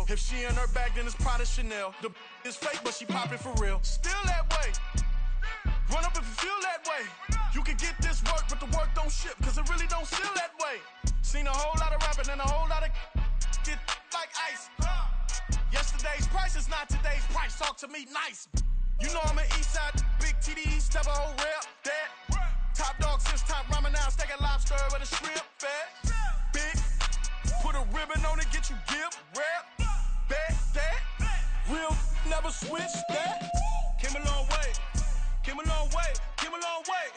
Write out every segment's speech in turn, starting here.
If she in her bag, then it's Prada Chanel. The is fake, but she poppin' for real. Still that way. Run up if you feel that way. You can get this work, but the work don't ship, cause it really don't feel that way. Seen a whole lot of rapping and a whole lot of get like ice. Yesterday's price is not today's price. Talk to me nice. You know I'm an east side, big TDE, step a whole rep, that. Top dog since top ramen now, steak and lobster with a shrimp fat. Big, put a ribbon on it, get you give, rap, back, that. Real, never switch that. Came a long way, came a long way, came a long way,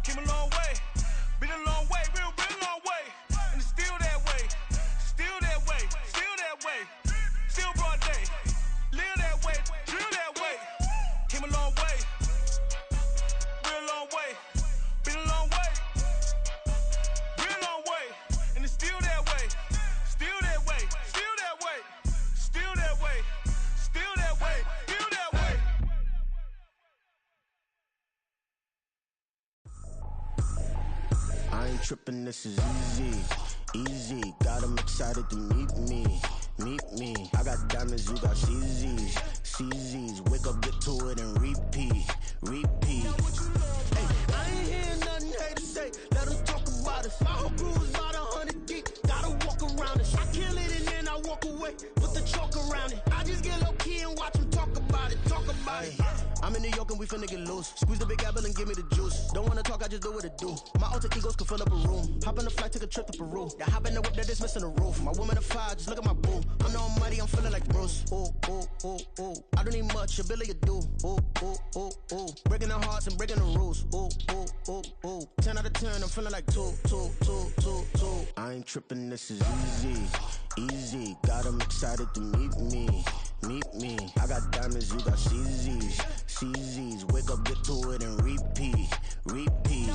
came a long way. Been a long way, real, been a long way. And it's still that way, still that way, still that way. Still broad day, live that way, drill that way. Came a long way, real long way. Been a long way, real long way. And it's still that way, still that way, still that way, still that way, still that way, still that way. I ain't trippin', this is easy, easy. Got 'em excited to meet me, meet me. I got diamonds, you got CZs, CZs. Wake up, get to it and repeat, repeat. Hey, I ain't hearing nothing haters say, let 'em talk about us. My whole crew is about 100 deep, gotta walk around it. I kill it and then I walk away with the chalk around it. I just get low key and watch 'em talk about it, talk about it. I'm in New York and we finna get loose. Squeeze the big apple and give me the juice. Don't wanna talk, I just do what it do. My alter egos can fill up a room. Hop on the flight, take a trip to Peru. Yeah, hop in the whip that is missing the roof. My woman a fire, just look at my boo. I know I'm mighty, I'm feeling like Bruce. Ooh, ooh, ooh, ooh. I don't need much, ability to do. Ooh, ooh, ooh, ooh. Breaking the hearts and breaking the rules. Ooh, ooh, ooh, ooh. 10 out of 10, I'm feeling like 2, 2, 2, 2, 2. I ain't tripping, this is easy, easy. Got 'em excited to meet me, meet me. I got diamonds, you got CZs, CZs. Wake up, get to it and repeat, repeat.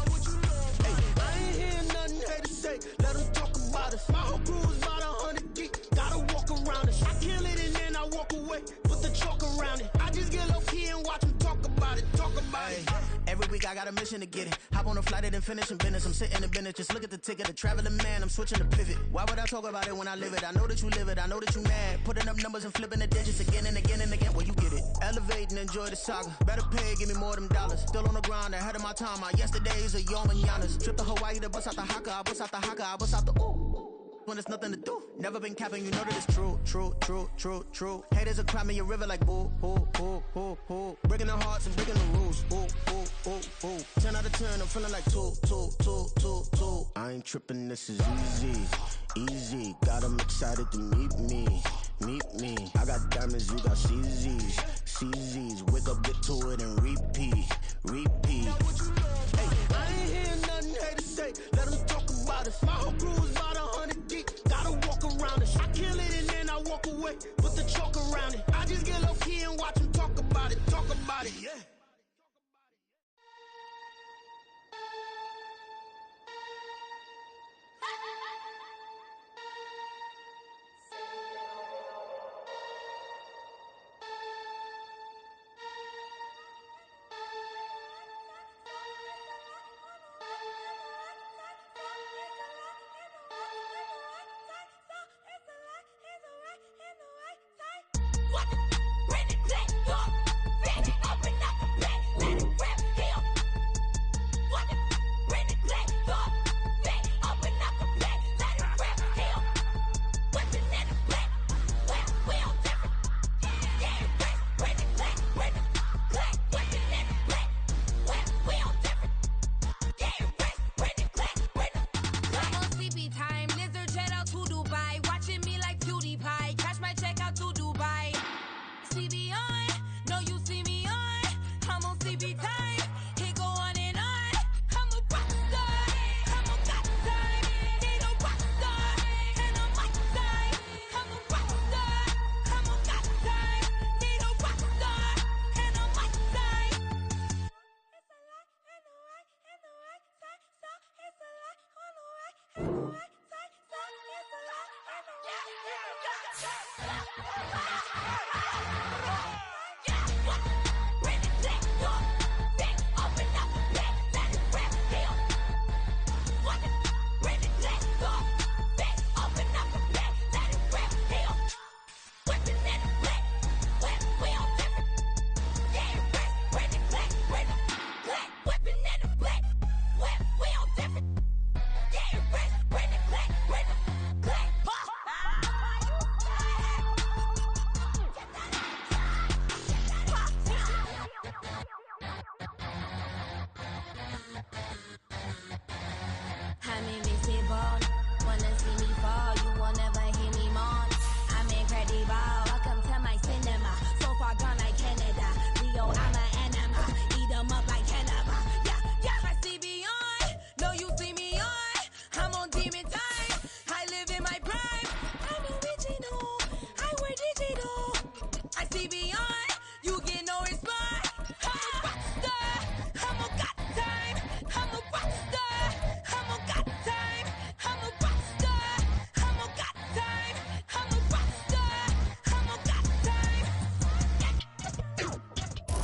Hey, I ain't hearing nothing haters say, let 'em talk about us. My whole crew is about 100 deep, gotta walk around us. I kill it and then I walk away with the chalk around it. I just get low key and watch 'em talk about it, talk about it. Every week I got a mission to get it. Hop on a flight and then finish in business. I'm sitting in business, just look at the ticket. A traveling man, I'm switching to pivot. Why would I talk about it when I live it? I know that you live it, I know that you mad. Putting up numbers and flipping the digits again and again and again. Well, you get it. Elevate and enjoy the saga. Better pay, give me more of them dollars. Still on the grind, ahead of my time. My yesterdays are your mananas. Trip to Hawaii to bust out the haka. I bust out the haka, I bust out the ooh. When there's nothing to do, never been capping, you know that it's true, true, true, true, true. Haters are climbing your river like boo, boo, boo, boo, boo. Breaking their hearts and breaking the rules. Ooh, ooh, ooh, ooh. 10 out of 10, I'm feeling like 2, 2, 2, 2, 2. I ain't tripping, this is easy, easy. Got 'em excited to meet me, meet me. I got diamonds, you got CZs, CZs. Wake up, get to it and repeat, repeat. Hey, I ain't hearing nothing haters say, let 'em talk about us. My whole crew is about 100 deep, gotta walk around it. I kill it and then I walk away with the chalk around it. I just get low key and watch 'em talk about it, talk about it, yeah.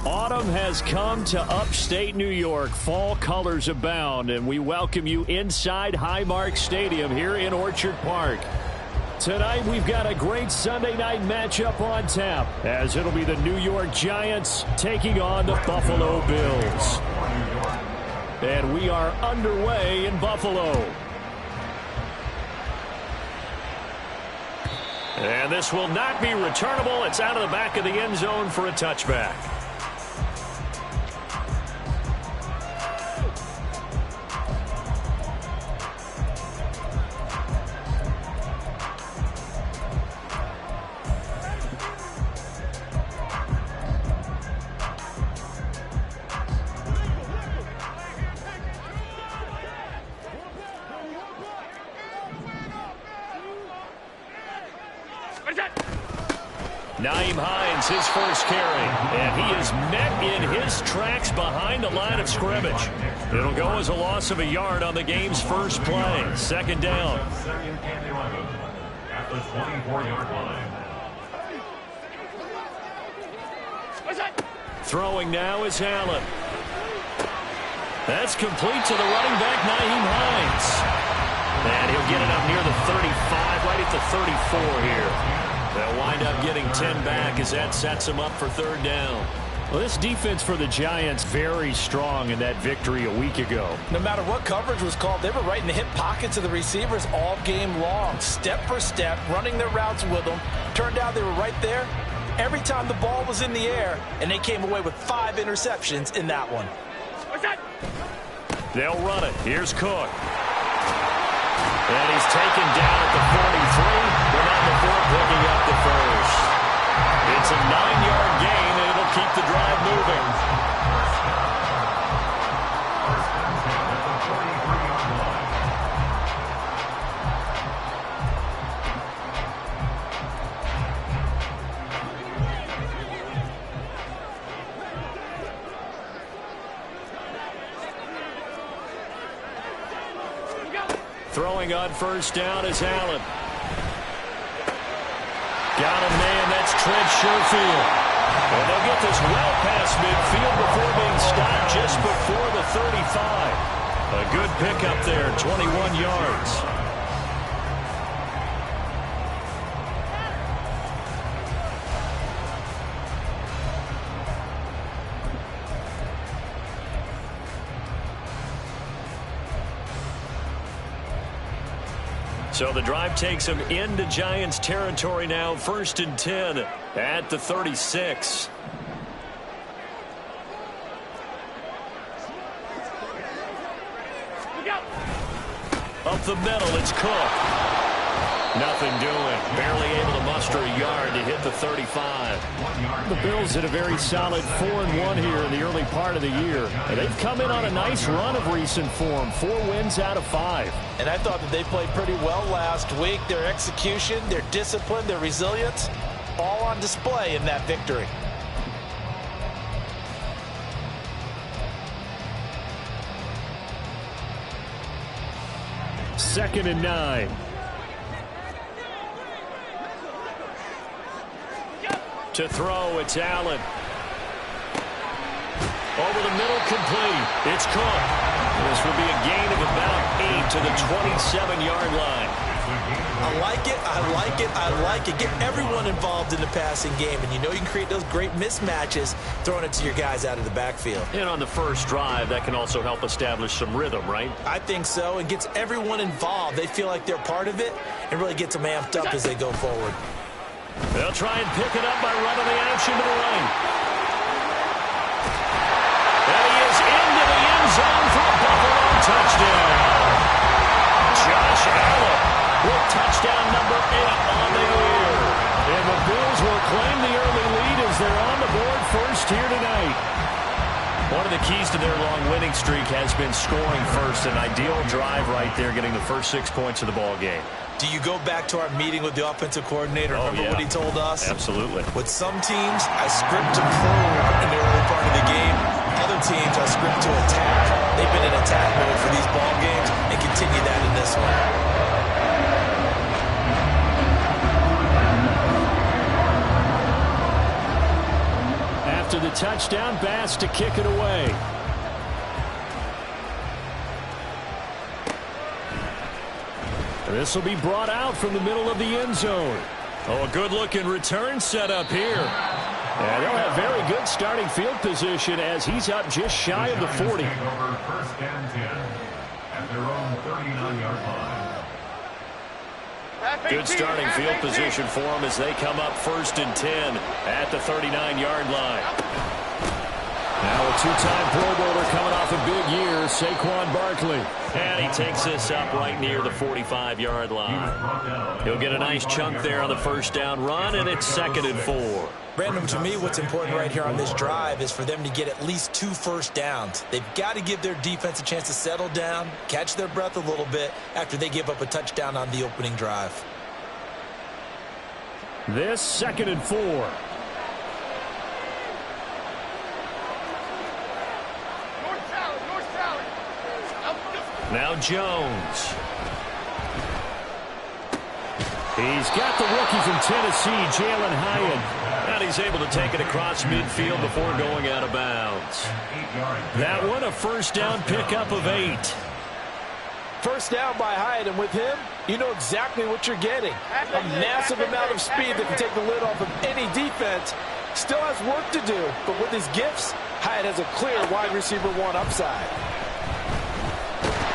Autumn has come to upstate New York. Fall colors abound, and we welcome you inside Highmark Stadium here in Orchard Park. Tonight, we've got a great Sunday night matchup on tap, as it'll be the New York Giants taking on the Buffalo Bills. And we are underway in Buffalo. And this will not be returnable. It's out of the back of the end zone for a touchback. Nyheim Hines, his first carry, and he is met in his tracks behind the line of scrimmage. It'll go as a loss of a yard on the game's first play. Second down. At the 24-yard line. Throwing now is Allen. That's complete to the running back, Nyheim Hines. And he'll get it up near the 35, right at the 34 here. They'll wind up getting 10 back as that sets them up for third down. Well, this defense for the Giants very strong in that victory a week ago. No matter what coverage was called, they were right in the hip pockets of the receivers all game long, step for step, running their routes with them. Turned out they were right there every time the ball was in the air, and they came away with 5 interceptions in that one. They'll run it. Here's Cook. And he's taken down at the 43, but not before picking up the first. It's a 9-yard gain, and it'll keep the drive moving. Throwing on first down is Allen. Got a man, that's Trent Sherfield. And they'll get this well past midfield before being stopped just before the 35. A good pickup there, 21 yards. So the drive takes them into Giants territory now. 1st and 10 at the 36. Up the middle, it's Cook. Nothing doing. Barely able to muster a yard to hit the 35. The Bills had a very solid 4-1 here in the early part of the year. And they've come in on a nice run of recent form. 4 wins out of 5. And I thought that they played pretty well last week. Their execution, their discipline, their resilience, all on display in that victory. Second and 9. To throw, it's Allen. Over the middle, complete. It's Cook. This will be a gain of about 8 to the 27-yard line. I like it, I like it, I like it. Get everyone involved in the passing game, and you know you can create those great mismatches throwing it to your guys out of the backfield. And on the first drive, that can also help establish some rhythm, right? I think so. It gets everyone involved. They feel like they're part of it and really gets them amped up as they go forward. They'll try and pick it up by running the action to the right. And he is into the end zone for a Buffalo touchdown. Josh Allen with touchdown number 8 on the year. And the Bills will claim the early lead as they're on the board first here tonight. One of the keys to their long winning streak has been scoring first. An ideal drive right there, getting the first 6 points of the ball game. Do you go back to our meeting with the offensive coordinator? Remember what he told us? Absolutely. With some teams, I script to probe in the early part of the game. Other teams, I script to attack. They've been in attack mode for these ball games and continue that in this one. After the touchdown, Bass to kick it away. This will be brought out from the middle of the end zone. Oh, a good-looking return set up here. And they'll have very good starting field position as he's up just shy of the 40. First and 10 at their own 39-yard line. Good starting field position for them as they come up 1st and 10 at the 39-yard line. Now a two-time Pro Bowler coming off a big year, Saquon Barkley. And he takes this up right near the 45-yard line. He'll get a nice chunk there on the first down run, and it's 2nd and 4. Brandon, to me, what's important right here on this drive is for them to get at least 2 first downs. They've got to give their defense a chance to settle down, catch their breath a little bit after they give up a touchdown on the opening drive. This 2nd and 4. Now Jones. He's got the rookie from Tennessee, Jalen Hyatt. And he's able to take it across midfield before going out of bounds. That one, a first down pickup of 8. First down by Hyatt, and with him, you know exactly what you're getting. A massive amount of speed that can take the lid off of any defense. Still has work to do, but with his gifts, Hyatt has a clear wide receiver 1 upside.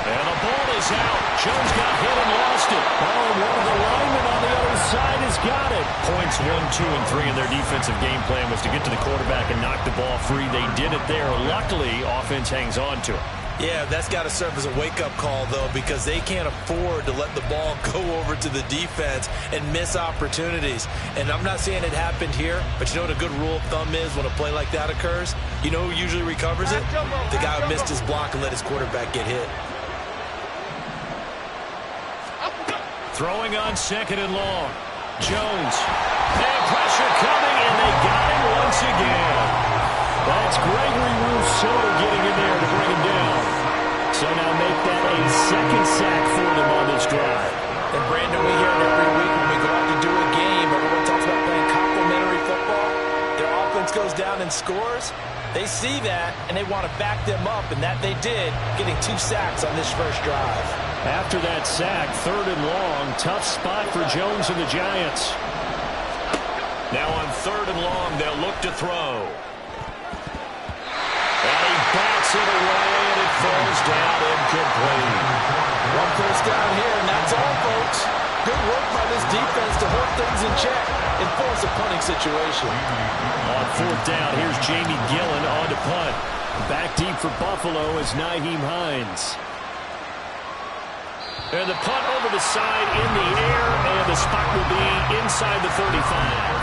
And the ball is out. Jones got hit and lost it. Oh, one of the linemen on the other side has got it. Points 1, 2, and 3 in their defensive game plan was to get to the quarterback and knock the ball free. They did it there. Luckily, offense hangs on to it. Yeah, that's got to serve as a wake-up call, though, because they can't afford to let the ball go over to the defense and miss opportunities. And I'm not saying it happened here, but you know what a good rule of thumb is when a play like that occurs? You know who usually recovers it? The guy who missed his block and let his quarterback get hit. Throwing on 2nd and long. Jones. And pressure coming, and they got him once again. That's Gregory Rousseau getting in there to bring him down. So now make that a 2nd sack for them on this drive. And Brandon, we hear it every week when we go out to do a game. Everyone talks about playing complementary football. Their offense goes down and scores. They see that, and they want to back them up, and that they did, getting 2 sacks on this first drive. After that sack, 3rd and long, tough spot for Jones and the Giants. Now on 3rd and long, they'll look to throw. And he bats it away, and it falls down incomplete. 1 first down here, and that's all, folks. Good work by this defense to hold things in check and force a punting situation. On 4th down, here's Jamie Gillen on to punt. Back deep for Buffalo is Nyheim Hines. And the punt over the side in the air, and the spot will be inside the 35.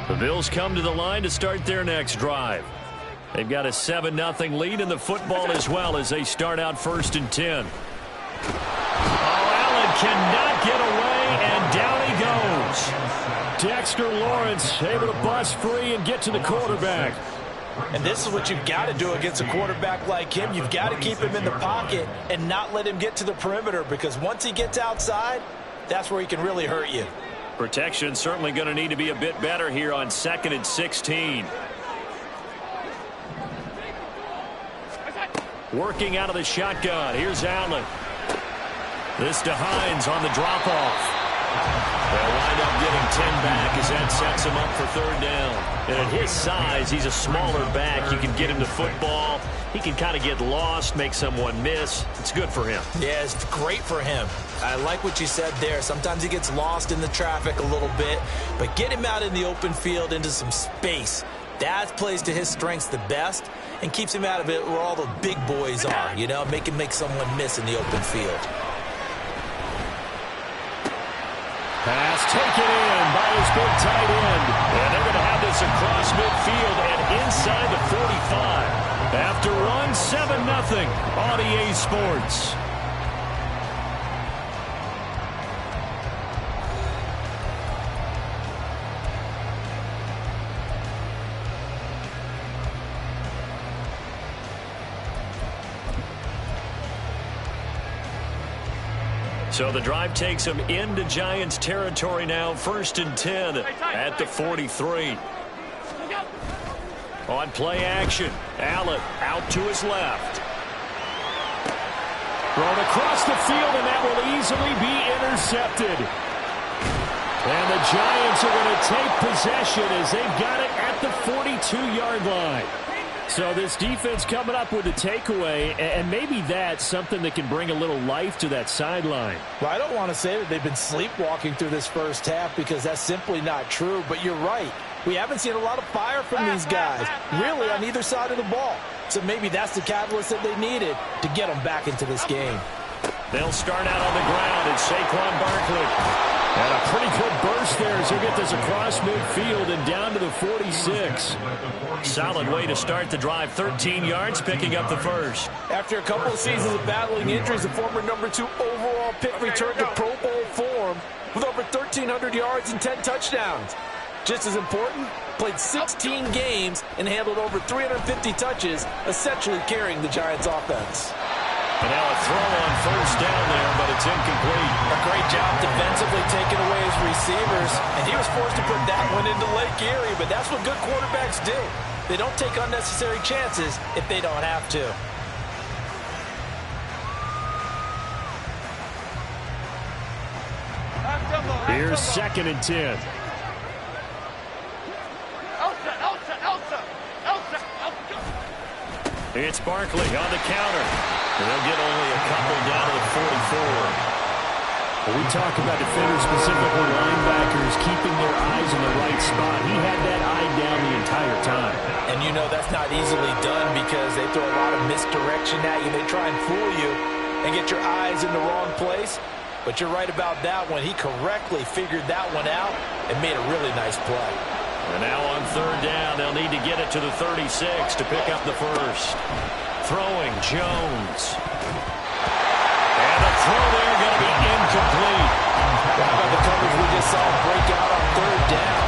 The Bills come to the line to start their next drive. They've got a 7-0 lead in the football as well as they start out 1st and 10. Oh, Allen cannot get away, and down he goes. Dexter Lawrence able to bust free and get to the quarterback. And this is what you've got to do against a quarterback like him. You've got to keep him in the pocket and not let him get to the perimeter, because once he gets outside, that's where he can really hurt you. Protection certainly going to need to be a bit better here on 2nd and 16. Working out of the shotgun. Here's Allen. This to Hines on the drop-off. They'll wind up getting 10 back as that sets him up for 3rd down. And at his size, he's a smaller back. You can get him to football. He can kind of get lost, make someone miss. It's good for him. Yeah, it's great for him. I like what you said there. Sometimes he gets lost in the traffic a little bit, but get him out in the open field into some space. That plays to his strengths the best and keeps him out of it where all the big boys are, you know, make him make someone miss in the open field. Pass taken in by his big tight end. And they're going to have this across field and inside the 45. After run 7-0 on EA Sports. So the drive takes them into Giants territory now. 1st and 10 at the 43. On play action, Allen out to his left. Thrown across the field, and that will easily be intercepted. And the Giants are going to take possession as they've got it at the 42-yard line. So this defense coming up with a takeaway, and maybe that's something that can bring a little life to that sideline. Well, I don't want to say that they've been sleepwalking through this first half because that's simply not true, but you're right. We haven't seen a lot of fire from these guys, really, on either side of the ball. So maybe that's the catalyst that they needed to get them back into this game. They'll start out on the ground, and Saquon Barkley. And a pretty good burst there as he'll get this across midfield and down to the 46. Solid way to start the drive. 13 yards, picking up the first. After a couple of seasons of battling injuries, the former #2 overall pick returned to Pro Bowl form with over 1,300 yards and 10 touchdowns. Just as important, played 16 games and handled over 350 touches, essentially carrying the Giants' offense. And now a throw on first down there, but it's incomplete. A great job defensively taking away his receivers, and he was forced to put that one into Lake Erie, but that's what good quarterbacks do. They don't take unnecessary chances if they don't have to. Here's 2nd and 10. It's Barkley on the counter. And they'll get only a couple down to the 44. When we talk about defenders, specifically linebackers, keeping their eyes in the right spot, he had that eye down the entire time. And you know that's not easily done because they throw a lot of misdirection at you. They try and fool you and get your eyes in the wrong place. But you're right about that one. He correctly figured that one out and made a really nice play. And now on 3rd down, they'll need to get it to the 36 to pick up the first. Throwing, Jones. And the throw there going to be incomplete. How about the coverage we just saw break out on 3rd down?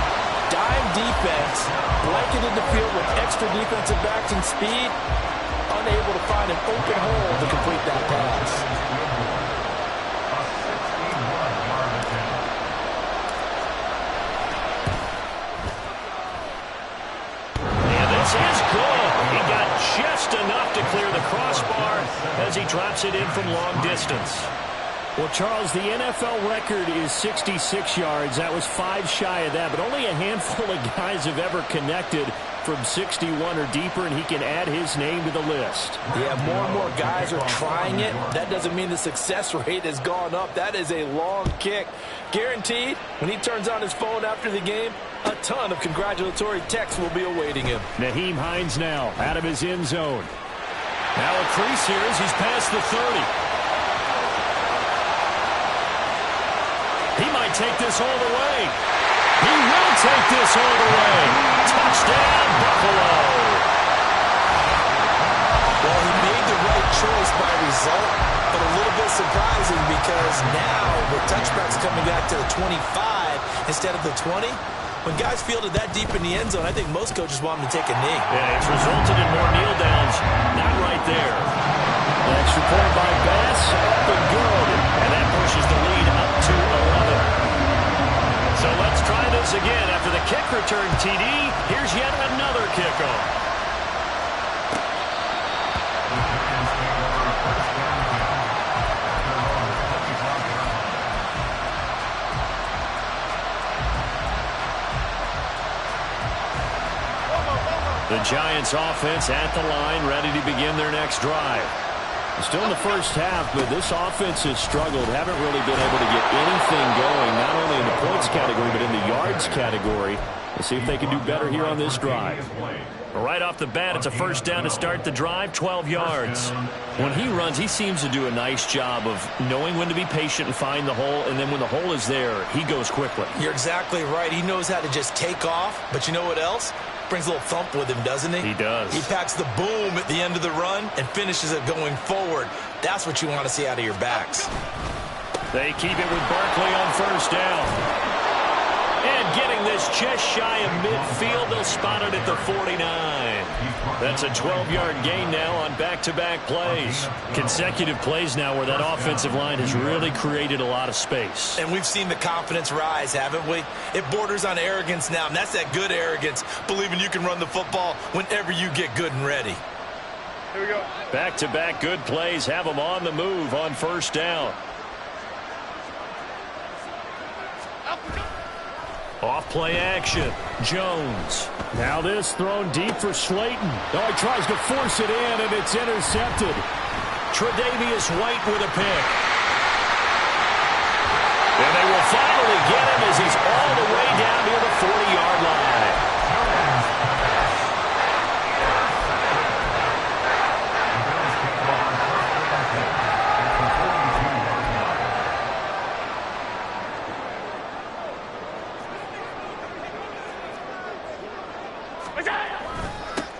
Dime defense, blanketed the field with extra defensive backs and speed, unable to find an open hole to complete that pass. Is good. He got just enough to clear the crossbar as he drops it in from long distance. Well, Charles, the NFL record is 66 yards. That was 5 shy of that, but only a handful of guys have ever connected from 61 or deeper, and he can add his name to the list. Yeah, more and more guys are trying it. That doesn't mean the success rate has gone up. That is a long kick. Guaranteed, when he turns on his phone after the game, a ton of congratulatory texts will be awaiting him. Nyheim Hines now out of his end zone. Now a crease here as he's past the 30. He might take this all the way. He will take this all the way. Touchdown, Buffalo. Well, he made the right choice by result, but a little bit surprising because now with touchbacks coming back to the 25 instead of the 20, when guys fielded that deep in the end zone, I think most coaches want them to take a knee. Yeah, it's resulted in more kneel downs. Not right there. Next report by Bass, up and good. And that pushes the lead up to 11. So let's try this again. After the kick return TD, here's yet another kickoff. The Giants offense at the line, ready to begin their next drive. Still in the first half, but this offense has struggled. Haven't really been able to get anything going, not only in the points category, but in the yards category. Let's see if they can do better here on this drive. Right off the bat, it's a first down to start the drive, 12 yards. When he runs, he seems to do a nice job of knowing when to be patient and find the hole, and then when the hole is there, he goes quickly. You're exactly right. He knows how to just take off, but you know what else? Brings a little thump with him, doesn't he? He does. He packs the boom at the end of the run and finishes it going forward. That's what you want to see out of your backs. They keep it with Barkley on first down. And getting this just shy of midfield, they'll spot it at the 49. That's a 12-yard gain now on back-to-back plays. Consecutive plays now where that offensive line has really created a lot of space. And we've seen the confidence rise, haven't we? It borders on arrogance now, and that's that good arrogance, believing you can run the football whenever you get good and ready. Here we go. Back-to-back good plays have them on the move on first down. Off play action. Jones. Now this thrown deep for Slayton. Oh, he tries to force it in, and it's intercepted. Tre'Davious White with a pick. And they will finally get him as he's all the way down near the 40-yard line.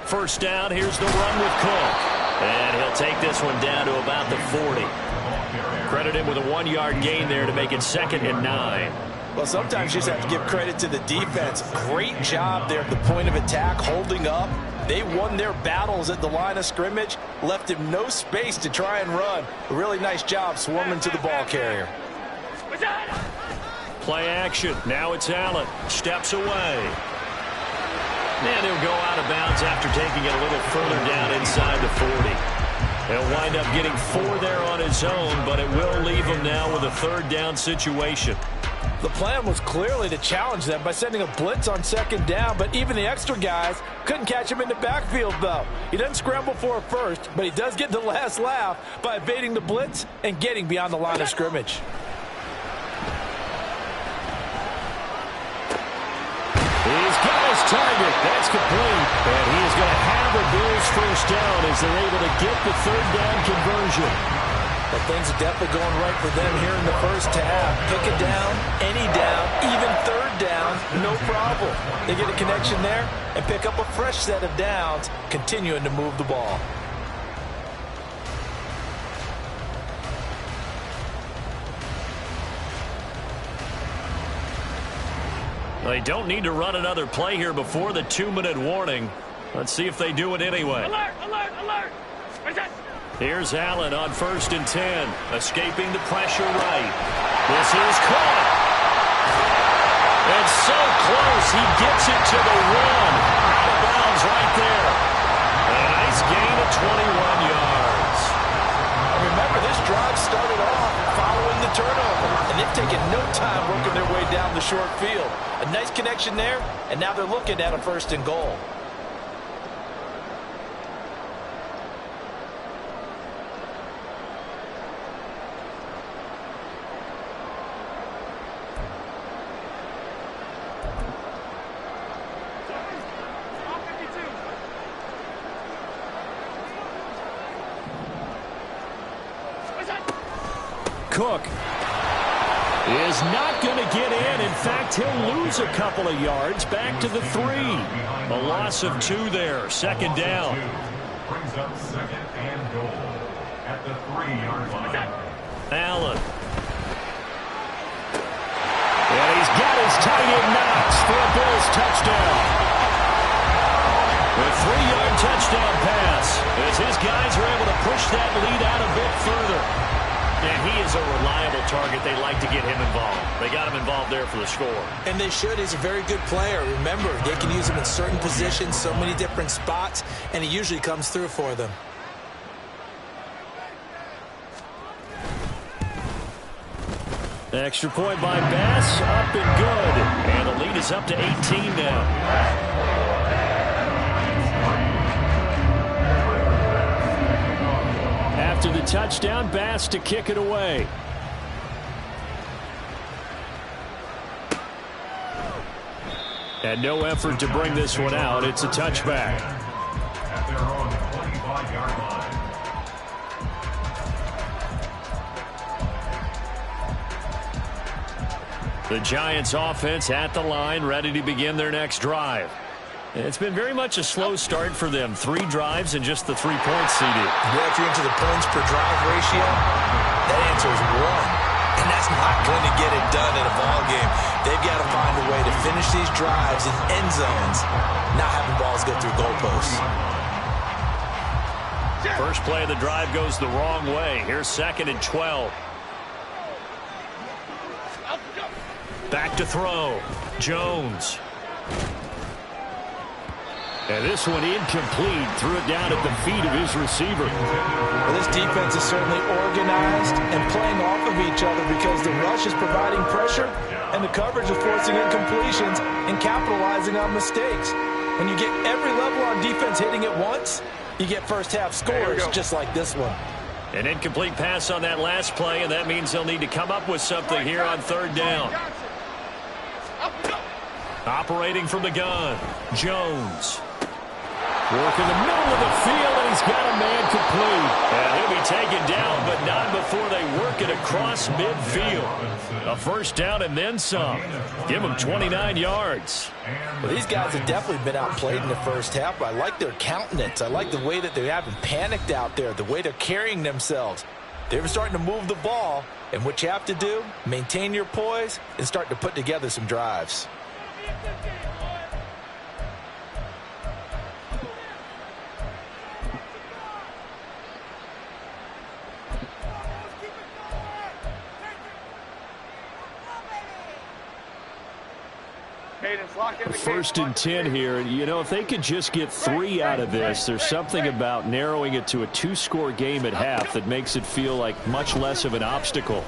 First down, here's the run with Cook. And he'll take this one down to about the 40. Credit him with a 1-yard gain there to make it 2nd and 9. Well, sometimes you just have to give credit to the defense. Great job there at the point of attack, holding up. They won their battles at the line of scrimmage, left him no space to try and run. A really nice job swarming to the ball carrier. Play action. Now it's Allen. Steps away. And he'll go out of bounds after taking it a little further down inside the 40. He'll wind up getting 4 there on his own, but it will leave him now with a 3rd down situation. The plan was clearly to challenge them by sending a blitz on 2nd down, but even the extra guys couldn't catch him in the backfield, though. He doesn't scramble for a first, but he does get the last laugh by evading the blitz and getting beyond the line of scrimmage. He's got his target. That's complete. And he is going to have the Bills first down as they're able to get the 3rd down conversion. But things are definitely going right for them here in the first half. Pick a down, any down, even 3rd down, no problem. They get a connection there and pick up a fresh set of downs, continuing to move the ball. They don't need to run another play here before the 2-minute warning. Let's see if they do it anyway. Alert, alert, alert. Here's Allen on 1st and 10. Escaping the pressure right. This is caught. And so close, he gets it to the 1. Out of bounds right there. A nice gain of 21 yards. Remember, this drive started off following the turnover, and they've taken no time working their way down the short field. A nice connection there, and now they're looking at a 1st and goal. Cook is not going to get in. In fact, he'll lose a couple of yards back to the 3. A loss of 2 there. 2nd down. Brings up 2nd and goal at the 3-yard line. Allen. And he's got his tight end Knox for a Bills touchdown. A 3-yard touchdown pass as his guys are able to push that lead out a bit further. And he is a reliable target. They like to get him involved. They got him involved there for the score. And they should. He's a very good player. Remember, they can use him in certain positions, so many different spots, and he usually comes through for them. Extra point by Bass, up and good. And the lead is up to 18 now. After the touchdown, Bass to kick it away. And no effort to bring this one out. It's a touchback. At their own 25-yard line. The Giants offense at the line, ready to begin their next drive. It's been very much a slow start for them. 3 drives and just the 3 points, CD. Yeah, if you're into the points per drive ratio, that answer is 1. And that's not going to get it done in a ball game. They've got to find a way to finish these drives in end zones, not having balls go through goalposts. First play of the drive goes the wrong way. Here's 2nd and 12. Back to throw. Jones. And this one incomplete. Threw it down at the feet of his receiver. Well, this defense is certainly organized and playing off of each other because the rush is providing pressure and the coverage is forcing incompletions and capitalizing on mistakes. When you get every level on defense hitting at once, you get first-half scores just like this one. An incomplete pass on that last play, and that means they'll need to come up with something here on 3rd down. Operating from the gun, Jones. Work in the middle of the field, and he's got a man complete. And he'll be taken down, but not before they work it across midfield. A first down and then some. Give him 29 yards. Well, these guys have definitely been outplayed in the first half, but I like their countenance. I like the way that they haven't panicked out there, the way they're carrying themselves. They're starting to move the ball, and what you have to do, maintain your poise and start to put together some drives. First and 10 here. You know, if they could just get 3 out of this, there's something about narrowing it to a 2-score game at half that makes it feel like much less of an obstacle.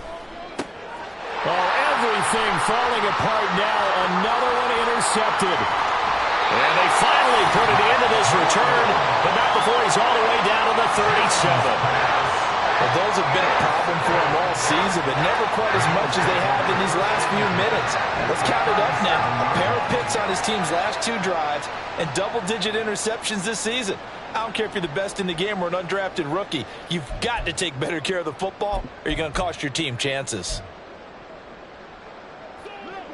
Oh, everything falling apart now. Another one intercepted. And they finally put it into this return, but not before he's all the way down to the 37. Well, those have been a problem for him all season, but never quite as much as they have in these last few minutes. Let's count it up now. A pair of picks on his team's last 2 drives and double-digit interceptions this season. I don't care if you're the best in the game or an undrafted rookie. You've got to take better care of the football or you're going to cost your team chances.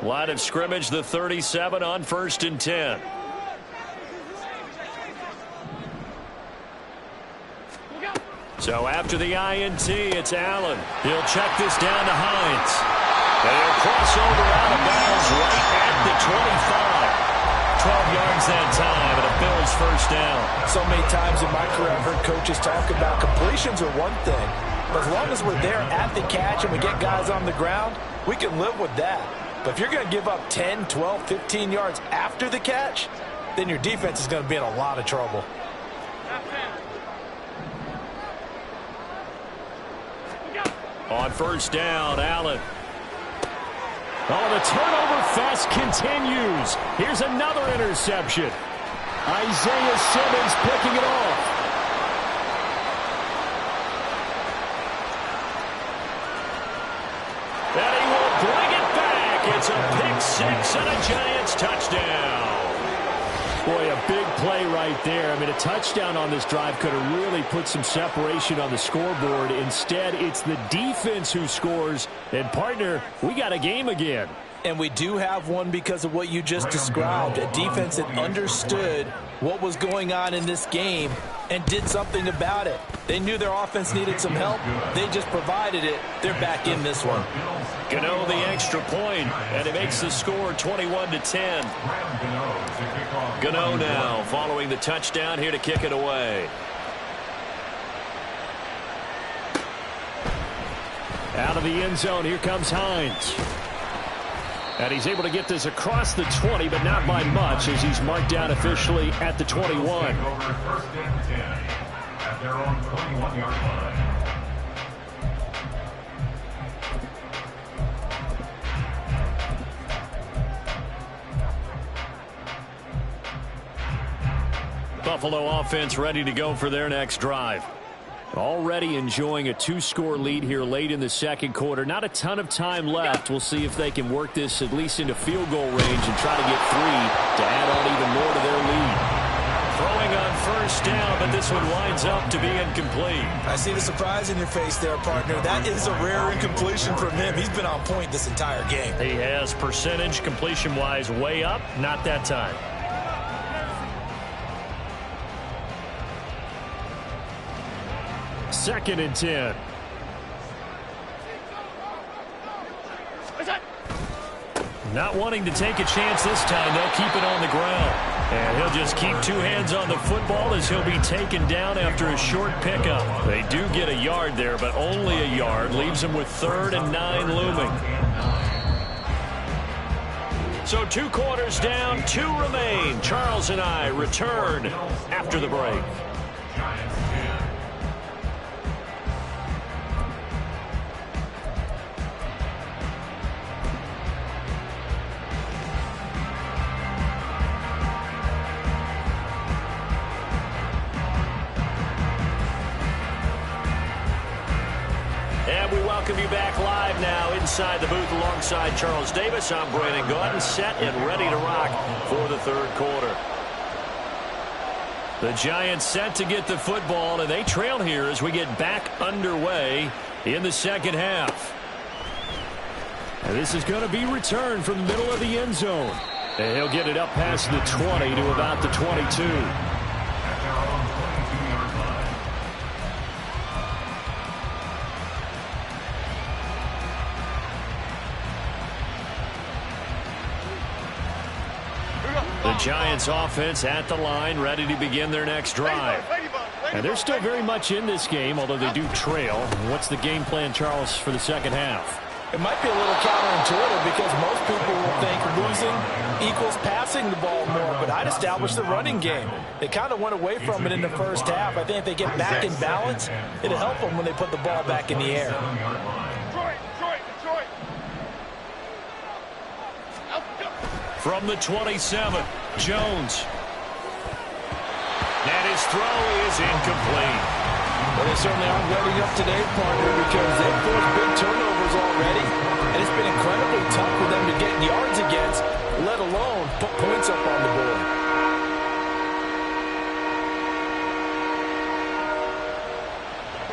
Line of scrimmage, the 37 on 1st and 10. So after the INT, it's Allen. He'll check this down to Hines. And he'll cross over out of bounds right at the 25. 12 yards that time, and a Bills first down. So many times in my career, I've heard coaches talk about completions are one thing. But as long as we're there at the catch and we get guys on the ground, we can live with that. But if you're going to give up 10, 12, 15 yards after the catch, then your defense is going to be in a lot of trouble. On first down, Allen. Oh, the turnover fest continues. Here's another interception. Isaiah Simmons picking it off. And he will bring it back. It's a pick 6 and a Giants touchdown. Boy, a big play right there. I mean, a touchdown on this drive could have really put some separation on the scoreboard. Instead, it's the defense who scores. And, partner, we got a game again. And we do have one because of what you just described. A defense that understood what was going on in this game and did something about it. They knew their offense needed some help. They just provided it. They're back in this one. Gano the extra point, and it makes the score 21-10. Gano now following the touchdown here to kick it away. Out of the end zone, here comes Hines. And he's able to get this across the 20, but not by much as he's marked down officially at the 21. First and 10 at their own 21-yard line. Buffalo offense ready to go for their next drive. Already enjoying a 2-score lead here late in the second quarter. Not a ton of time left. We'll see if they can work this at least into field goal range and try to get 3 to add on even more to their lead. Throwing on first down, but this one winds up to be incomplete. I see the surprise in your face there, partner. That is a rare incompletion from him. He's been on point this entire game. He has percentage completion-wise way up. Not that time. 2nd and 10. Not wanting to take a chance this time. They'll keep it on the ground. And he'll just keep 2 hands on the football as he'll be taken down after a short pickup. They do get a yard there, but only a yard. Leaves him with 3rd and 9 looming. So 2 quarters down, 2 remain. Charles and I return after the break. Welcome you back live now inside the booth alongside Charles Davis. I'm Brandon Gaudin, set and ready to rock for the 3rd quarter. The Giants set to get the football, and they trail here as we get back underway in the 2nd half. And this is going to be returned from the middle of the end zone. And he'll get it up past the 20 to about the 22. The Giants offense at the line, ready to begin their next drive. And they're still very much in this game, although they do trail. What's the game plan, Charles, for the 2nd half? It might be a little counterintuitive because most people will think losing equals passing the ball more, but I'd establish the running game. They kind of went away from it in the 1st half. I think if they get back in balance, it'll help them when they put the ball back in the air. From the 27, Jones. And his throw is incomplete. Well, they certainly aren't letting up today, partner, because they've forced big turnovers already, and it's been incredibly tough for them to get yards against, let alone put points up on the board.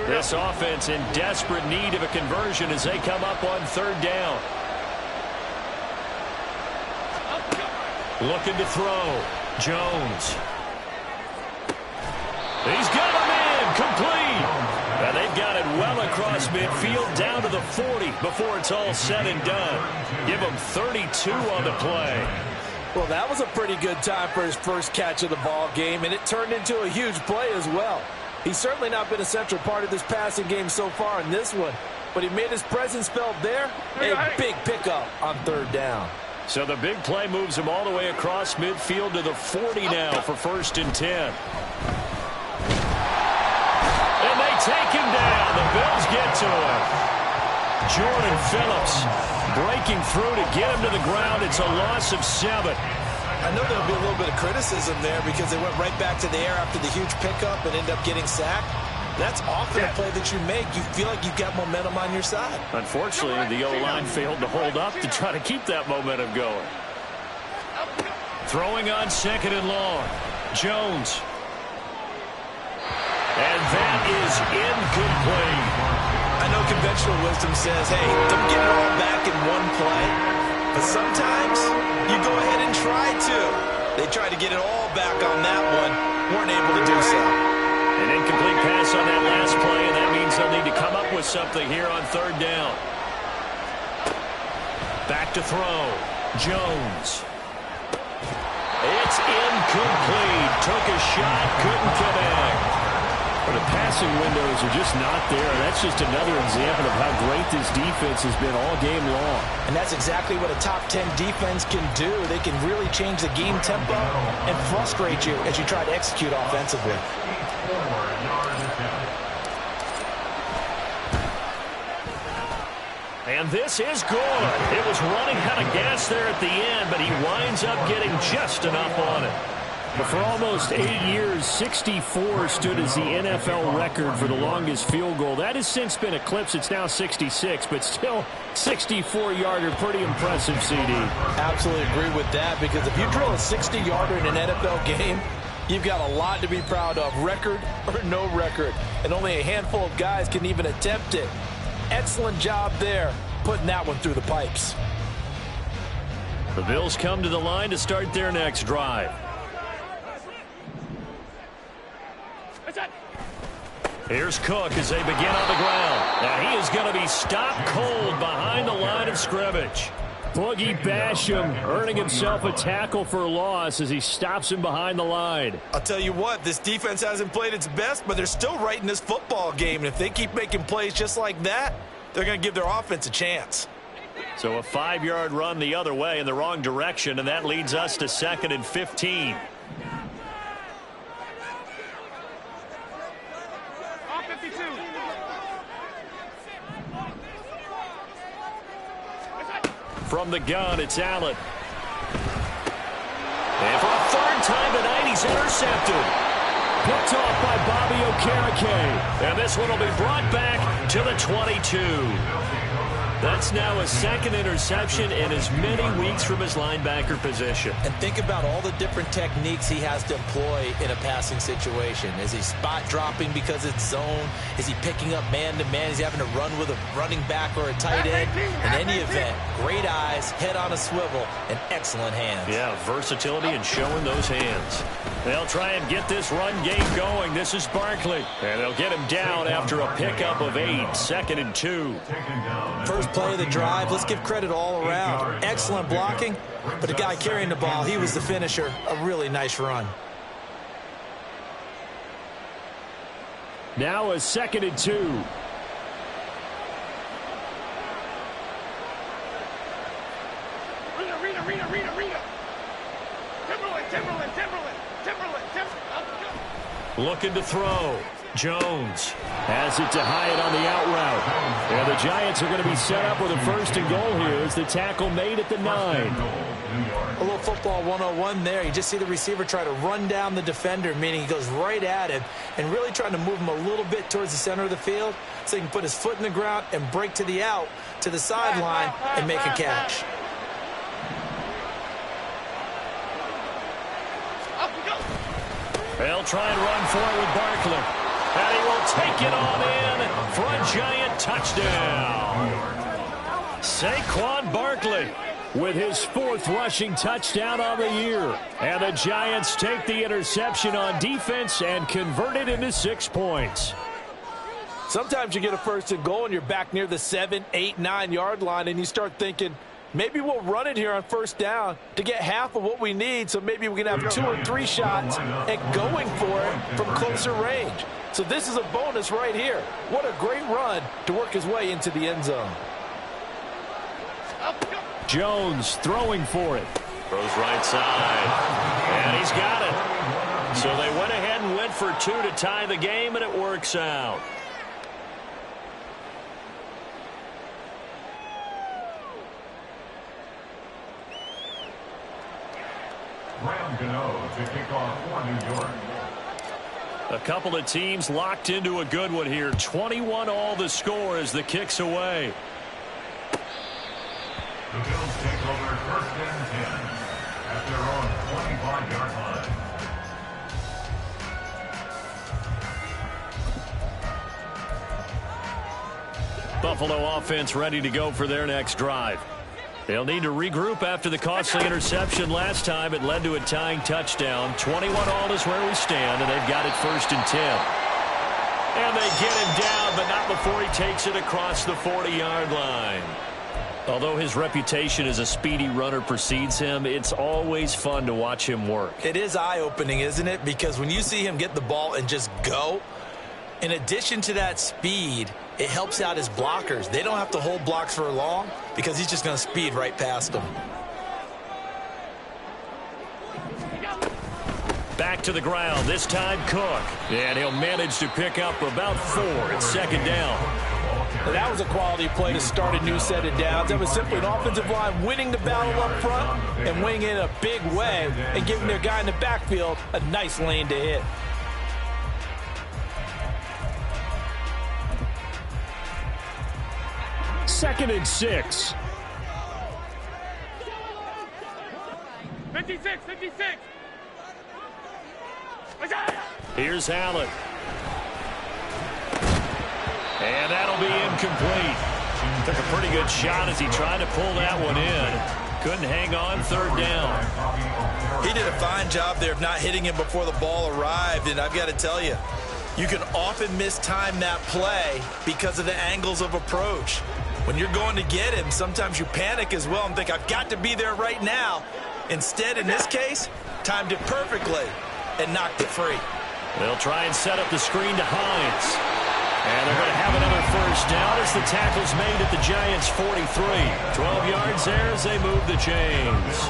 This offense in desperate need of a conversion as they come up on 3rd down. Looking to throw. Jones. He's got him in. Complete. And they've got it well across midfield down to the 40 before it's all said and done. Give him 32 on the play. Well, that was a pretty good time for his first catch of the ball game, and it turned into a huge play as well. He's certainly not been a central part of this passing game so far in this one, but he made his presence felt there. A big pickup on 3rd down. So the big play moves him all the way across midfield to the 40 now for 1st and 10. And they take him down. The Bills get to him. Jordan Phillips breaking through to get him to the ground. It's a loss of 7. I know there'll be a little bit of criticism there because they went right back to the air after the huge pickup and ended up getting sacked. That's often a play that you make. You feel like you've got momentum on your side. Unfortunately, the O-line failed to hold up to try to keep that momentum going. Throwing on 2nd and long. Jones. And that is incomplete. I know conventional wisdom says, hey, don't get it all back in one play. But sometimes you go ahead and try to. They tried to get it all back on that one. Weren't able to do so. An incomplete pass on that last play, and that means they'll need to come up with something here on 3rd down. Back to throw. Jones. It's incomplete. Took a shot, couldn't connect. But the passing windows are just not there. That's just another example of how great this defense has been all game long. And that's exactly what a top 10 defense can do. They can really change the game tempo and frustrate you as you try to execute offensively. And this is good. It was running out of gas there at the end, but he winds up getting just enough on it. But for almost 8 years, 64 stood as the NFL record for the longest field goal. That has since been eclipsed. It's now 66, but still 64-yarder. Pretty impressive, CD. Absolutely agree with that, because if you drill a 60-yarder in an NFL game, you've got a lot to be proud of, record or no record. And only a handful of guys can even attempt it. Excellent job there, putting that one through the pipes. The Bills come to the line to start their next drive. Here's Cook as they begin on the ground. Now he is going to be stopped cold behind the line of scrimmage. Boogie Basham earning himself a tackle for loss as he stops him behind the line. I'll tell you what, this defense hasn't played its best, but they're still right in this football game. And if they keep making plays just like that, they're going to give their offense a chance. So a 5-yard run the other way in the wrong direction, and that leads us to 2nd and 15. From the gun, it's Allen. And for a 3rd time tonight, he's intercepted. Picked off by Bobby Okereke. And this one will be brought back to the 22. That's now a 2nd interception in as many weeks from his linebacker position. And think about all the different techniques he has to employ in a passing situation. Is he spot dropping because it's zone? Is he picking up man-to-man? Is he having to run with a running back or a tight end? In any event, great eyes, head on a swivel, and excellent hands. Yeah, versatility and showing those hands. They'll try and get this run game going. This is Barkley. And they'll get him down after a pickup of 8. 2nd and 2. First play of the drive, let's give credit all around. Excellent blocking, but the guy carrying the ball, he was the finisher. A really nice run. Now a 2nd and 2. Rita. Timberland. Looking to throw. Jones has it to Hyatt on the out route. And the Giants are going to be set up with a 1st and goal here as the tackle made at the 9. A little football 101 there. You just see the receiver try to run down the defender, meaning he goes right at him and really trying to move him a little bit towards the center of the field so he can put his foot in the ground and break to the out, to the sideline, and make a catch. They'll try and run for it with Barkley. And he will take it on in for a Giant touchdown. Saquon Barkley with his 4th rushing touchdown on the year. And the Giants take the interception on defense and convert it into 6 points. Sometimes you get a 1st and goal and you're back near the 7, 8, 9-yard line and you start thinking, maybe we'll run it here on 1st down to get half of what we need, so maybe we can have 2 or 3 shots at going for it from closer range. So this is a bonus right here. What a great run to work his way into the end zone. Jones throwing for it. Throws right side. And he's got it. So they went ahead and went for 2 to tie the game, and it works out. Graham Gano to kick off for New York. A couple of teams locked into a good one here. 21-all the score as the kick's away. The Bills take over 1st and 10 at their own 25-yard line. Buffalo offense ready to go for their next drive. They'll need to regroup after the costly interception last time. It led to a tying touchdown. 21-all is where we stand, and they've got it 1st and 10. And they get him down, but not before he takes it across the 40-yard line. Although his reputation as a speedy runner precedes him, it's always fun to watch him work. It is eye-opening, isn't it? Because when you see him get the ball and just go, in addition to that speed, it helps out his blockers. They don't have to hold blocks for long because he's just going to speed right past them. Back to the ground, this time Cook. And he'll manage to pick up about 4 at 2nd down. And that was a quality play to start a new set of downs. That was simply an offensive line winning the battle up front and winning in a big way and giving their guy in the backfield a nice lane to hit. Second and 6. 56. Here's Allen. And that'll be incomplete. Took a pretty good shot as he tried to pull that one in. Couldn't hang on 3rd down. He did a fine job there of not hitting him before the ball arrived. And I've got to tell you, You can often mistime that play because of the angles of approach. When you're going to get him, sometimes you panic as well and think, I've got to be there right now. Instead, in this case, timed it perfectly and knocked it free. They'll try and set up the screen to Hines. And they're going to have another first down as the tackle's made at the Giants' 43. 12 yards there as they move the chains.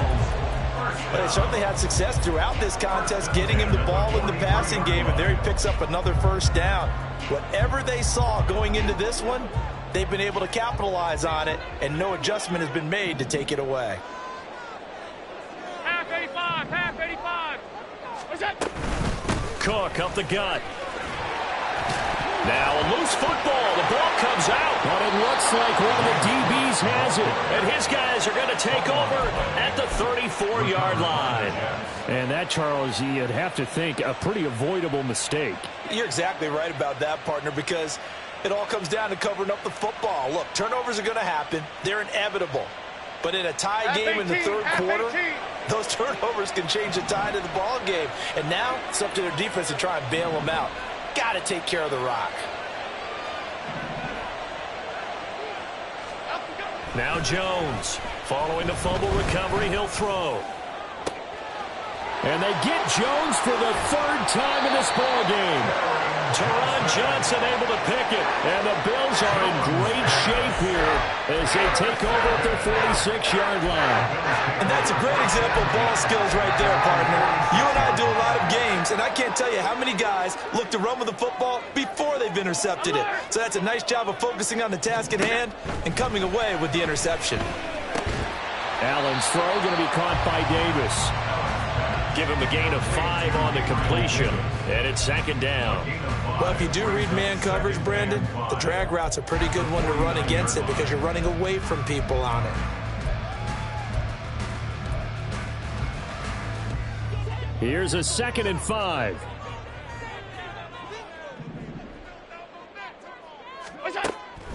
But they certainly had success throughout this contest, getting him the ball in the passing game, and there he picks up another first down. Whatever they saw going into this one, they've been able to capitalize on it, and no adjustment has been made to take it away. Half 85, half 85. What's that? Cook up the gut. Now a loose football. The ball comes out. But it looks like one of the DBs has it. And his guys are going to take over at the 34-yard line. And that, Charles, you'd have to think a pretty avoidable mistake. You're exactly right about that, partner, because it all comes down to covering up the football. Look, turnovers are going to happen. They're inevitable. But in a tie game in the third quarter, those turnovers can change the tide of the ball game. And now it's up to their defense to try and bail them out. Got to take care of the rock. Now Jones. Following the fumble recovery, he'll throw. And they get Jones for the third time in this ball game. Teron Johnson able to pick it. And the Bills are in great shape here as they take over at their 46-yard line. And that's a great example of ball skills right there, partner. You and I do a lot of games, and I can't tell you how many guys look to run with the football before they've intercepted it. So that's a nice job of focusing on the task at hand and coming away with the interception. Allen's throw going to be caught by Davis. Give him a gain of 5 on the completion, and it's second down. Well, if you do read man coverage, Brandon, the drag route's a pretty good one to run against it because you're running away from people on it. Here's a 2nd and 5.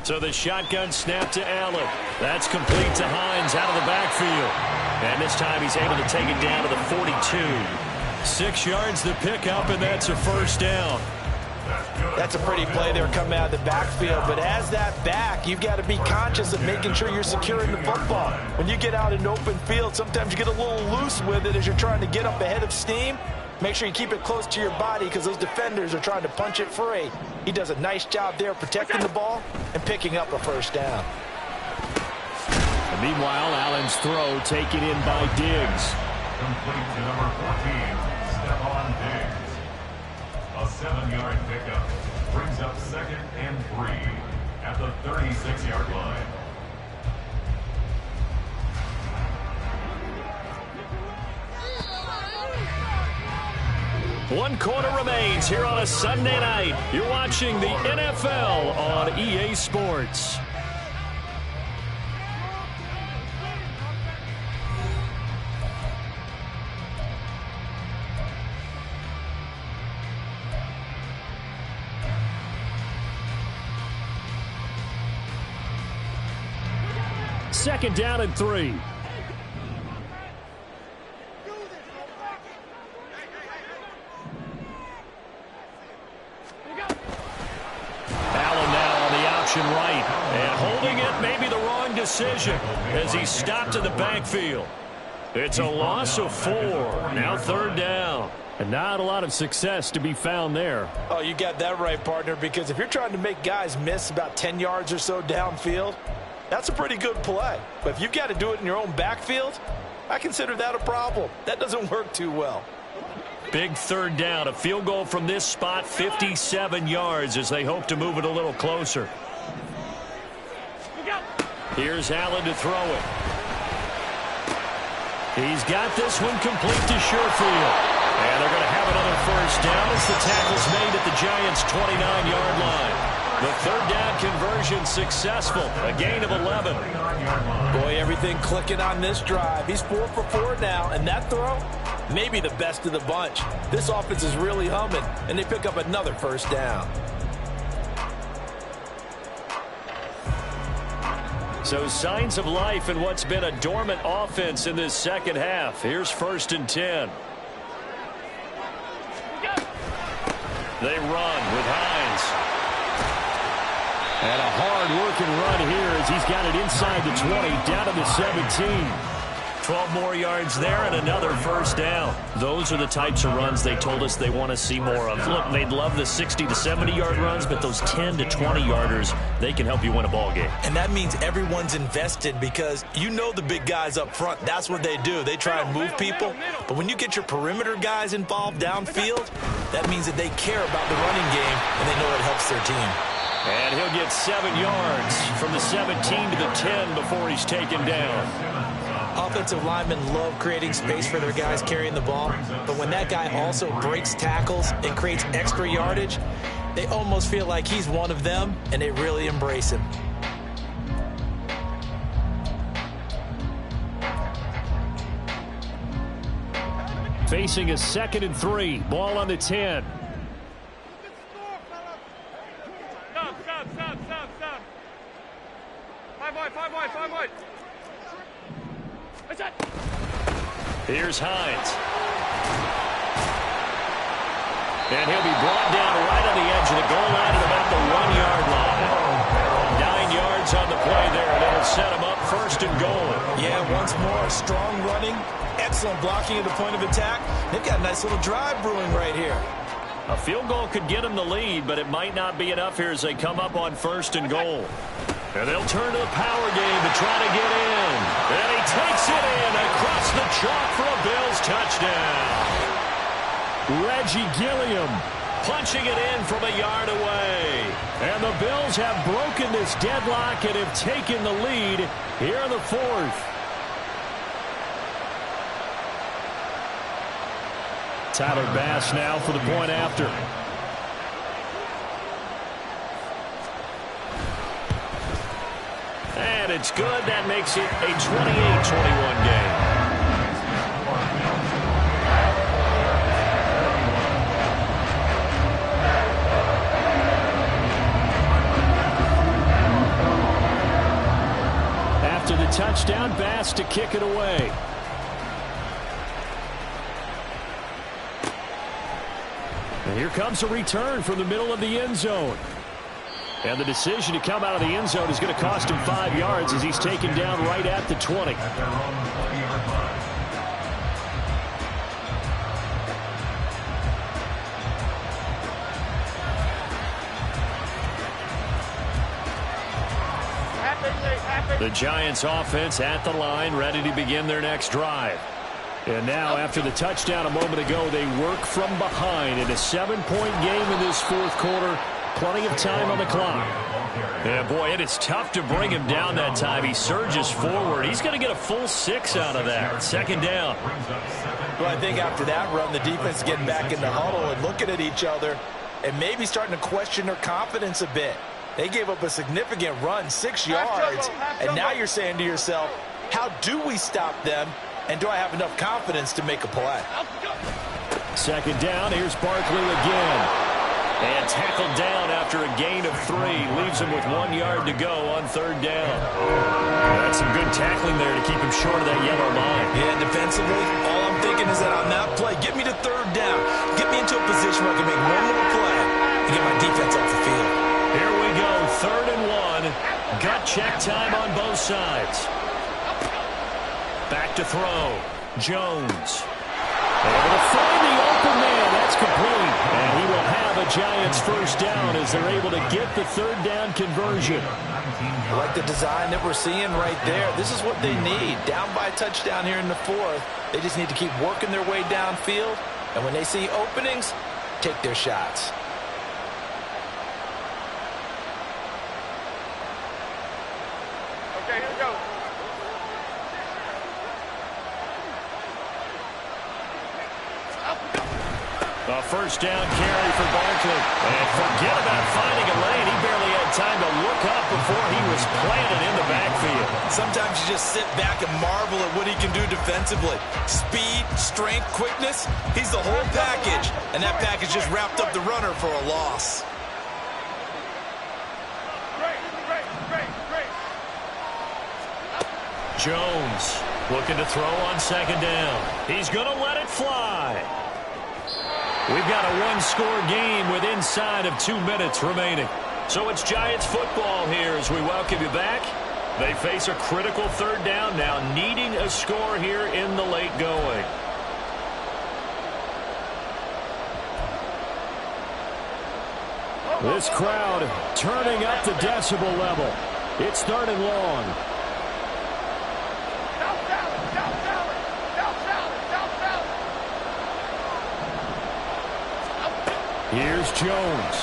So the shotgun snap to Allen. That's complete to Hines out of the backfield. And this time he's able to take it down to the 42. 6 yards the pickup, and that's a first down. That's a pretty play there coming out of the backfield. But as that back, you've got to be conscious of making sure you're securing the football. When you get out in open field, sometimes you get a little loose with it as you're trying to get up ahead of steam. Make sure you keep it close to your body because those defenders are trying to punch it free. He does a nice job there protecting the ball and picking up a first down. And meanwhile, Allen's throw taken in by Diggs. Complete to number 14, Stephon Diggs. A 7-yard pickup brings up 2nd and 3 at the 36-yard line. One quarter remains here on a Sunday night. You're watching the NFL on EA Sports. Second down and 3. Right, and holding it may be the wrong decision as he stopped in the backfield. It's a loss of 4. Now 3rd down. And not a lot of success to be found there. Oh, you got that right, partner, because if you're trying to make guys miss about 10 yards or so downfield, that's a pretty good play. But if you've got to do it in your own backfield, I consider that a problem. That doesn't work too well. Big 3rd down. A field goal from this spot, 57 yards as they hope to move it a little closer. Here's Allen to throw it. He's got this one complete to Sherfield. And they're going to have another first down as the tackle's made at the Giants' 29-yard line. The 3rd down conversion successful. A gain of 11. Boy, everything clicking on this drive. He's 4 for 4 now, and that throw, maybe the best of the bunch. This offense is really humming, and they pick up another first down. So signs of life in what's been a dormant offense in this second half. Here's 1st and 10. They run with Hines. And a hard-working run here as he's got it inside the 20, down to the 17. 12 more yards there and another first down. Those are the types of runs they told us they want to see more of. Look, they'd love the 60 to 70-yard runs, but those 10 to 20-yarders, they can help you win a ball game. And that means everyone's invested because you know the big guys up front, that's what they do. They try and move people. But when you get your perimeter guys involved downfield, that means that they care about the running game and they know it helps their team. And he'll get 7 yards from the 17 to the 10 before he's taken down. Offensive linemen love creating space for their guys carrying the ball, but when that guy also breaks tackles and creates extra yardage, they almost feel like he's one of them, and they really embrace him. Facing a 2nd and 3, ball on the 10. Stop. 5 wide. Here's Hines. And he'll be brought down right on the edge of the goal line at about the 1-yard line. 9 yards on the play there, and it'll set him up 1st and goal. Yeah, once more, strong running, excellent blocking at the point of attack. They've got a nice little drive brewing right here. A field goal could get them the lead, but it might not be enough here as they come up on 1st and goal. And they'll turn to the power game to try to get in. And he takes it in across the chalk for a Bills touchdown. Reggie Gilliam punching it in from a yard away. And the Bills have broken this deadlock and have taken the lead here in the 4th. Tyler Bass now for the point after. And it's good. That makes it a 28-21 game. After the touchdown, Bass to kick it away. And here comes a return from the middle of the end zone. And the decision to come out of the end zone is going to cost him 5 yards as he's taken down right at the 20. The Giants offense at the line, ready to begin their next drive. And now, after the touchdown a moment ago, they work from behind in a 7-point game in this 4th quarter. Plenty of time on the clock. Yeah, boy, it is tough to bring him down that time. He surges forward. He's going to get a full 6 out of that. 2nd down. Well, I think after that run, the defense getting back in the huddle and looking at each other and maybe starting to question their confidence a bit. They gave up a significant run, 6 yards, and now you're saying to yourself, how do we stop them, and do I have enough confidence to make a play? 2nd down, here's Barkley again. And tackled down after a gain of 3. Leaves him with 1 yard to go on 3rd down. That's some good tackling there to keep him short of that yellow line. Yeah, defensively, all I'm thinking is that on that play, get me to 3rd down. Get me into a position where I can make one more play and get my defense off the field. Here we go, 3rd and 1. Gut check time on both sides. Back to throw. Jones. Able to find the open man. That's complete. And he will have a Giants 1st down as they're able to get the 3rd down conversion. I like the design that we're seeing right there. This is what they need. Down by a touchdown here in the 4th. They just need to keep working their way downfield. And when they see openings, take their shots. Okay, here we go. A 1st down carry for Barkley. And forget about finding a lane. He barely had time to look up before he was planted in the backfield. Sometimes you just sit back and marvel at what he can do defensively. Speed, strength, quickness. He's the whole package. And that package just wrapped up the runner for a loss. Great. Jones looking to throw on 2nd down. He's going to let it fly. We've got a one-score game with inside of 2 minutes remaining. So it's Giants football here as we welcome you back. They face a critical third down now, needing a score here in the late going. This crowd turning up the decibel level. It's third and long. Here's Jones.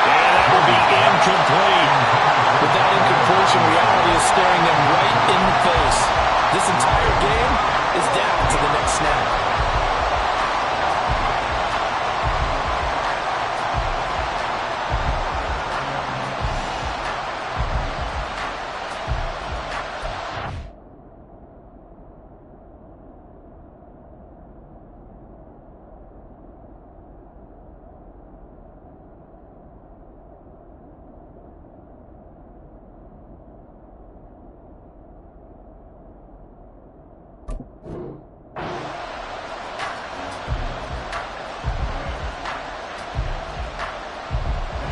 And that will be incomplete. With that incompletion, reality is staring them right in the face. This entire game is down to the next snap.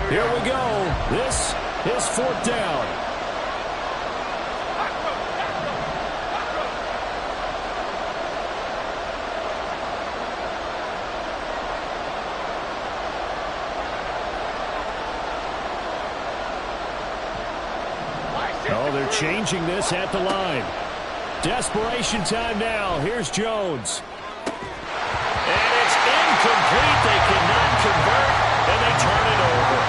Here we go. This is fourth down. Oh, they're changing this at the line. Desperation time now. Here's Jones. And it's incomplete. They cannot convert, and they turn it over.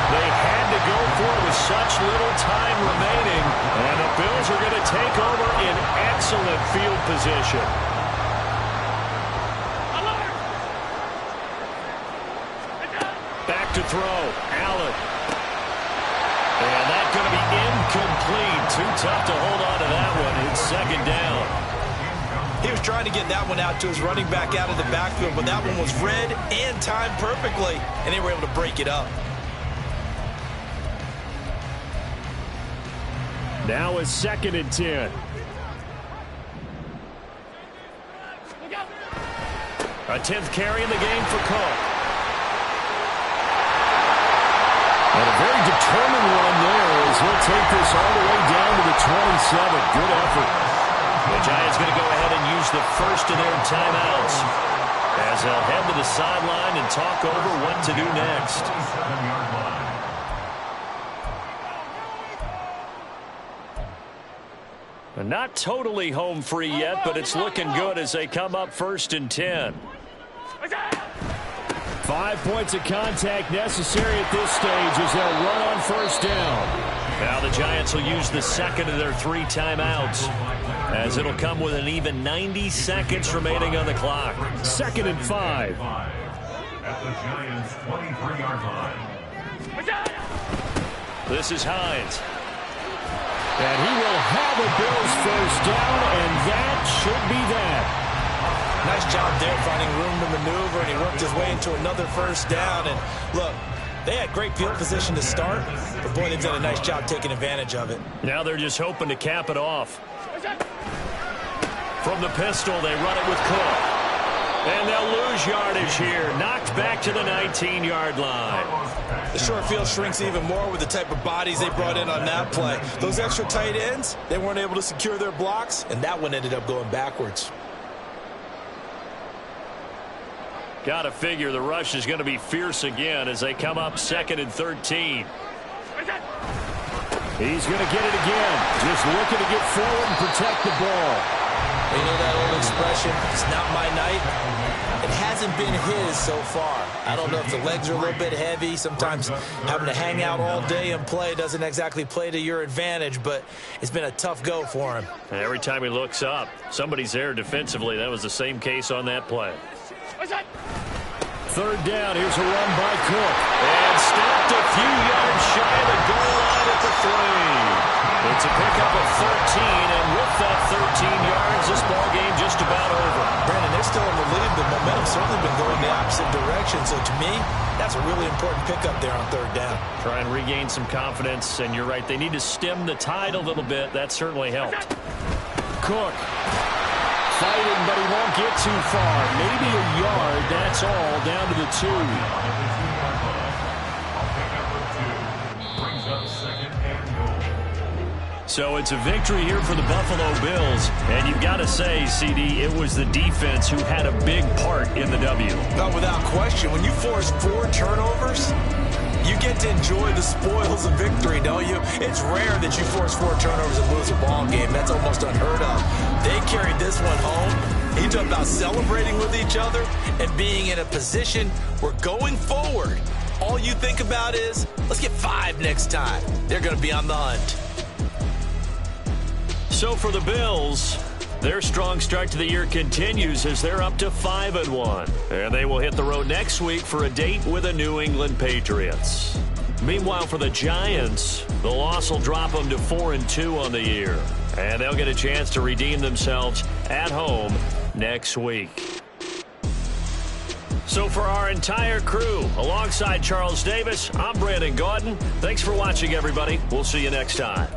They had to go for it with such little time remaining, and the Bills are going to take over in excellent field position. Back to throw. Allen. And that's going to be incomplete. Too tough to hold on to that one. It's second down. He was trying to get that one out to his running back out of the backfield, but that one was read and timed perfectly, and they were able to break it up. Now it's 2nd and 10. A 10th carry in the game for Cook. And a very determined run there as he'll take this all the way down to the 27. Good effort. The Giants going to go ahead and use the first of their timeouts as they'll head to the sideline and talk over what to do next. Not totally home free yet, but it's looking good as they come up 1st and 10. 5 points of contact necessary at this stage as they'll run on 1st down. Now the Giants will use the second of their 3 timeouts as it'll come with an even 90 seconds remaining on the clock. 2nd and 5. At the Giants' 23-yard line. This is Hines. And he will have a Bills 1st down, and that should be that. Nice job there finding room to maneuver, and he worked his way into another 1st down. And look, they had great field position to start, but boy, they've done a nice job taking advantage of it. Now they're just hoping to cap it off. From the pistol, they run it with Cook. And they'll lose yardage here. Knocked back to the 19-yard line. The short field shrinks even more with the type of bodies they brought in on that play. Those extra tight ends, they weren't able to secure their blocks, and that one ended up going backwards. Got to figure the rush is going to be fierce again as they come up 2nd and 13. He's going to get it again. Just looking to get forward and protect the ball. You know that old expression, it's not my night? It hasn't been his so far. I don't know if the legs are a little bit heavy. Sometimes having to hang out all day and play doesn't exactly play to your advantage, but it's been a tough go for him. And every time he looks up, somebody's there defensively. That was the same case on that play. 3rd down. Here's a run by Cook. And stopped a few yards shy of the goal line at the 3. It's a pickup of 13, and with that 13 yards, this ball game just about over. Brandon, they're still in the lead, but momentum's certainly been going the opposite direction. So to me, that's a really important pickup there on 3rd down. Try and regain some confidence, and you're right. They need to stem the tide a little bit. That certainly helped. Cook fighting, but he won't get too far. Maybe a yard. That's all. Down to the 2. So it's a victory here for the Buffalo Bills. And you've got to say, CD, it was the defense who had a big part in the W. Not without question. When you force 4 turnovers, you get to enjoy the spoils of victory, don't you? It's rare that you force 4 turnovers and lose a ball game. That's almost unheard of. They carried this one home. You talk about celebrating with each other and being in a position where going forward, all you think about is, let's get 5 next time. They're going to be on the hunt. So for the Bills, their strong start to the year continues as they're up to 5-1. And they will hit the road next week for a date with the New England Patriots. Meanwhile, for the Giants, the loss will drop them to 4-2 on the year. And they'll get a chance to redeem themselves at home next week. So for our entire crew, alongside Charles Davis, I'm Brandon Gaudin. Thanks for watching, everybody. We'll see you next time.